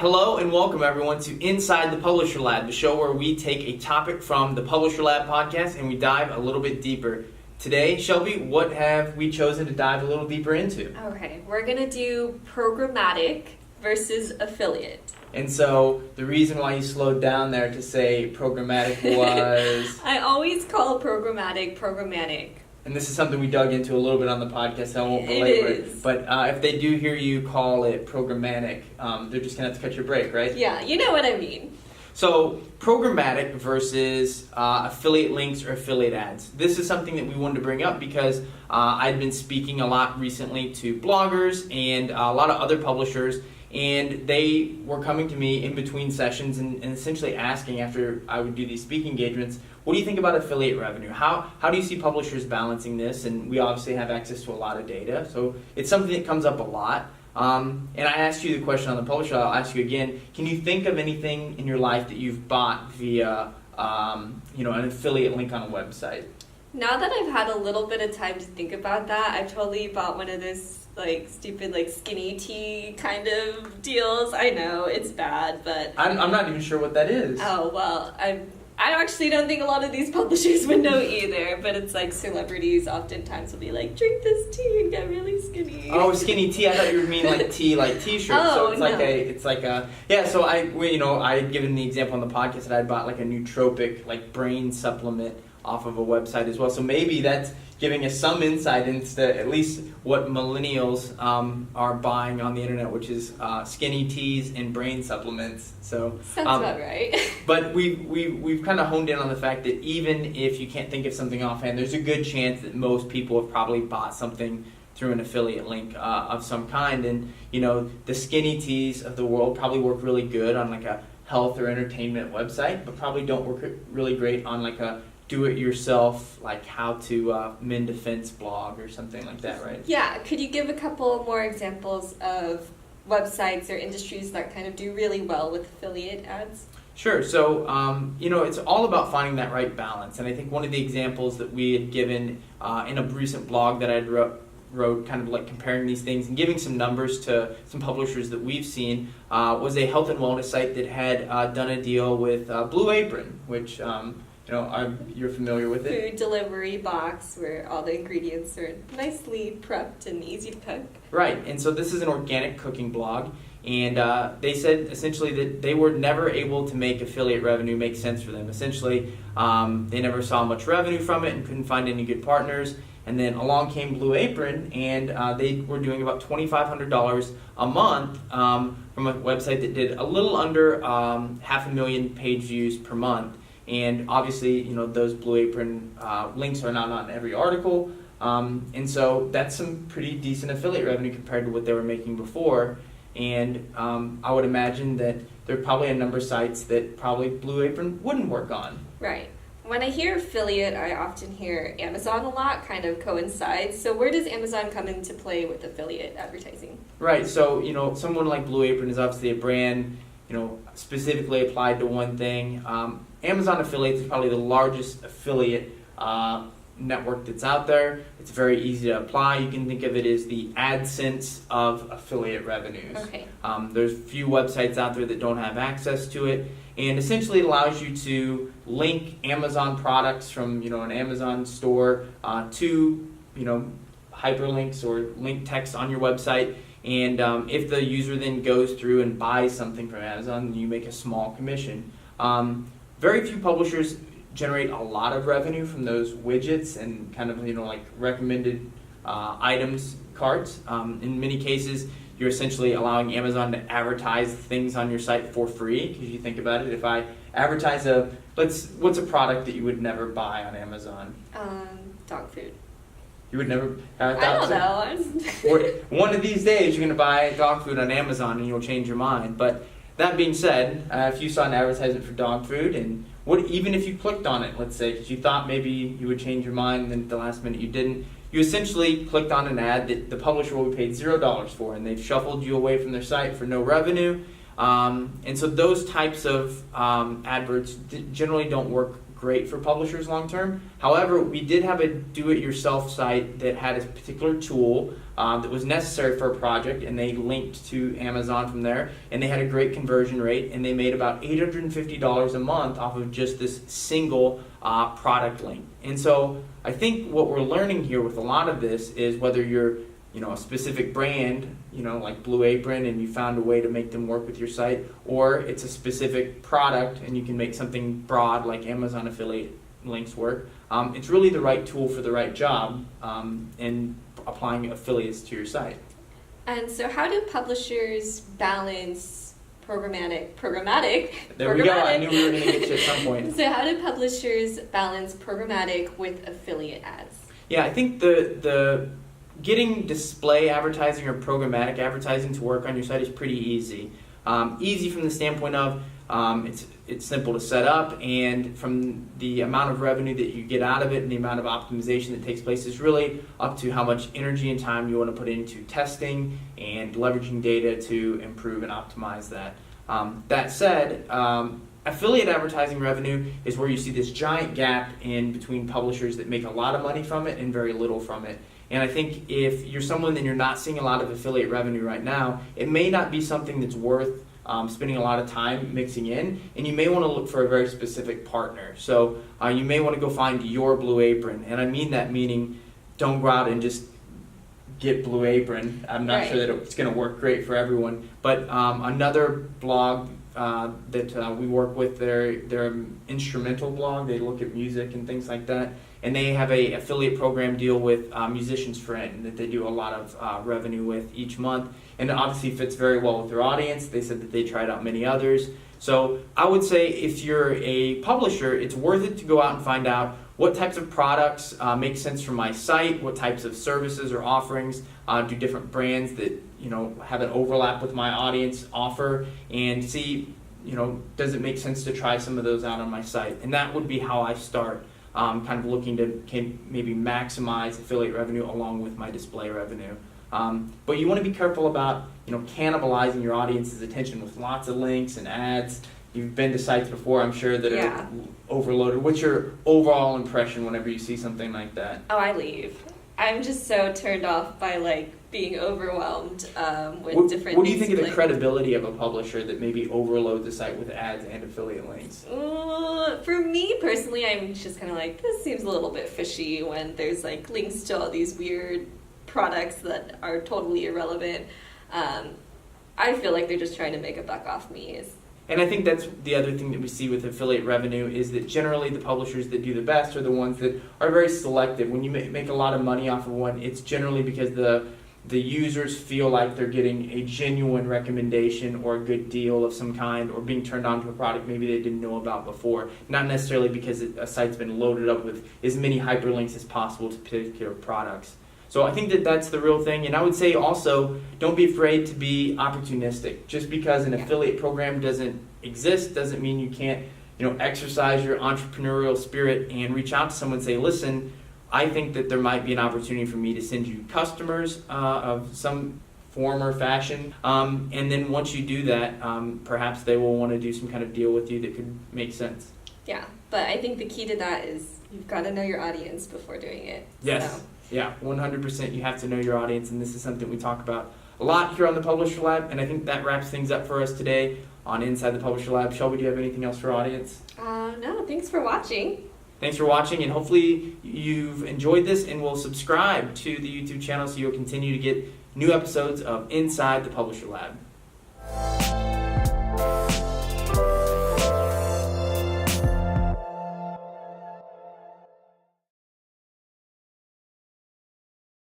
hello and welcome everyone to Inside the Publisher Lab, the show where we take a topic from the Publisher Lab podcast and we dive a little bit deeper. Today, Shelby, what have we chosen to dive a little deeper into? Okay, we're going to do programmatic versus affiliate. And so the reason why you slowed down there to say programmatic was... I always call programmatic. And this is something we dug into a little bit on the podcast, so I won't belabor it. But if they do hear you call it programmatic, they're just going to have to catch your break, right? Yeah, you know what I mean. So programmatic versus affiliate links or affiliate ads. This is something that we wanted to bring up because I've been speaking a lot recently to bloggers and a lot of other publishers, and they were coming to me in between sessions and essentially asking after I would do these speaking engagements, what do you think about affiliate revenue? How do you see publishers balancing this? And we obviously have access to a lot of data, so it's something that comes up a lot. And I asked you the question on the publisher, I'll ask you again. Can you think of anything in your life that you've bought via an affiliate link on a website? Now that I've had a little bit of time to think about that, I've totally bought one of those stupid skinny tea kind of deals. I know, it's bad, but... I'm not even sure what that is. Oh, well, I actually don't think a lot of these publishers would know either, but it's celebrities oftentimes will be like, drink this tea and get really skinny. Oh, skinny tea. I thought you mean tea, t-shirts. Oh, so so I had given the example on the podcast that I bought a nootropic brain supplement off of a website as well. So maybe that's giving us some insight into at least what millennials are buying on the internet, which is skinny teas and brain supplements. So sounds about right. But we've kind of honed in on the fact that even if you can't think of something offhand, there's a good chance that most people have probably bought something through an affiliate link of some kind. And the skinny teas of the world probably work really good on a health or entertainment website, but probably don't work really great on a do-it-yourself, how to mend a fence blog or something like that, right? Yeah, could you give a couple more examples of websites or industries that kind of do really well with affiliate ads? Sure. So, it's all about finding that right balance. And I think one of the examples that we had given in a recent blog that I wrote kind of comparing these things and giving some numbers to some publishers that we've seen was a health and wellness site that had done a deal with Blue Apron, which... you're familiar with it. Food delivery box where all the ingredients are nicely prepped and easy to cook. Right, and so this is an organic cooking blog, and they said essentially that they were never able to make affiliate revenue make sense for them. Essentially, they never saw much revenue from it and couldn't find any good partners. And then along came Blue Apron, and they were doing about $2,500 a month from a website that did a little under 500,000 page views per month. And obviously, those Blue Apron links are not on every article. And so that's some pretty decent affiliate revenue compared to what they were making before. And I would imagine that there are probably a number of sites that probably Blue Apron wouldn't work on. Right. When I hear affiliate, I often hear Amazon a lot, kind of coincides. So where does Amazon come into play with affiliate advertising? Right. So, someone like Blue Apron is obviously a brand, specifically applied to one thing. Amazon Affiliates is probably the largest affiliate network that's out there. It's very easy to apply. You can think of it as the AdSense of affiliate revenues. Okay. There's few websites out there that don't have access to it, and essentially it allows you to link Amazon products from an Amazon store to hyperlinks or link text on your website. And if the user then goes through and buys something from Amazon, you make a small commission. Very few publishers generate a lot of revenue from those widgets and kind of recommended items carts. In many cases, you're essentially allowing Amazon to advertise things on your site for free. Because you think about it, if I advertise what's a product that you would never buy on Amazon? Dog food. You would never... I don't know. One of these days, you're going to buy dog food on Amazon and you'll change your mind. But that being said, if you saw an advertisement for dog food, and even if you clicked on it, let's say, because you thought maybe you would change your mind and then at the last minute you didn't, you essentially clicked on an ad that the publisher will be paid $0 for, and they've shuffled you away from their site for no revenue. And so those types of adverts generally don't work great for publishers long term. However, we did have a do-it-yourself site that had a particular tool that was necessary for a project, and they linked to Amazon from there, and they had a great conversion rate, and they made about $850 a month off of just this single product link. And so I think what we're learning here with a lot of this is whether you're a specific brand, like Blue Apron, and you found a way to make them work with your site, or it's a specific product and you can make something broad like Amazon affiliate links work. It's really the right tool for the right job in applying affiliates to your site. And so how do publishers balance programmatic? There we go. I knew we were going to get you at some point. So how do publishers balance programmatic with affiliate ads? Yeah, I think the getting display advertising or programmatic advertising to work on your site is pretty easy. Easy from the standpoint of it's simple to set up, and from the amount of revenue that you get out of it and the amount of optimization that takes place is really up to how much energy and time you want to put into testing and leveraging data to improve and optimize that. That said, affiliate advertising revenue is where you see this giant gap in between publishers that make a lot of money from it and very little from it. And I think if you're someone that you're not seeing a lot of affiliate revenue right now, it may not be something that's worth spending a lot of time mixing in, and you may want to look for a very specific partner. So you may want to go find your Blue Apron, and I mean that meaning don't go out and just get Blue Apron. I'm not sure that it's going to work great for everyone, but another blog that we work with, they're an instrumental blog. They look at music and things like that, and they have a affiliate program deal with Musician's Friend that they do a lot of revenue with each month, and it obviously fits very well with their audience. They said that they tried out many others. So I would say if you're a publisher, it's worth it to go out and find out what types of products make sense for my site, what types of services or offerings do different brands that have an overlap with my audience offer, and see does it make sense to try some of those out on my site. And that would be how I start, kind of looking to maybe maximize affiliate revenue along with my display revenue. But you want to be careful about cannibalizing your audience's attention with lots of links and ads. You've been to sites before, I'm sure, that are overloaded. What's your overall impression whenever you see something like that? Oh, I leave. I'm just so turned off by being overwhelmed with different. What do you think of the credibility of a publisher that maybe overloads the site with ads and affiliate links? For me personally, I'm just kind of this seems a little bit fishy when there's links to all these weird products that are totally irrelevant. I feel like they're just trying to make a buck off me. And I think that's the other thing that we see with affiliate revenue is that generally the publishers that do the best are the ones that are very selective. When you make a lot of money off of one, it's generally because the users feel like they're getting a genuine recommendation or a good deal of some kind, or being turned on to a product maybe they didn't know about before. Not necessarily because a site's been loaded up with as many hyperlinks as possible to particular products. So I think that that's the real thing. And I would say also, don't be afraid to be opportunistic. Just because an affiliate program doesn't exist doesn't mean you can't exercise your entrepreneurial spirit and reach out to someone and say, listen, I think that there might be an opportunity for me to send you customers of some form or fashion. And then once you do that, perhaps they will want to do some kind of deal with you that could make sense. Yeah, but I think the key to that is you've got to know your audience before doing it. Yes. So. Yeah, 100%. You have to know your audience, and this is something we talk about a lot here on the Publisher Lab, and I think that wraps things up for us today on Inside the Publisher Lab. Shelby, do you have anything else for our audience? No, thanks for watching. Thanks for watching, and hopefully you've enjoyed this and will subscribe to the YouTube channel so you'll continue to get new episodes of Inside the Publisher Lab.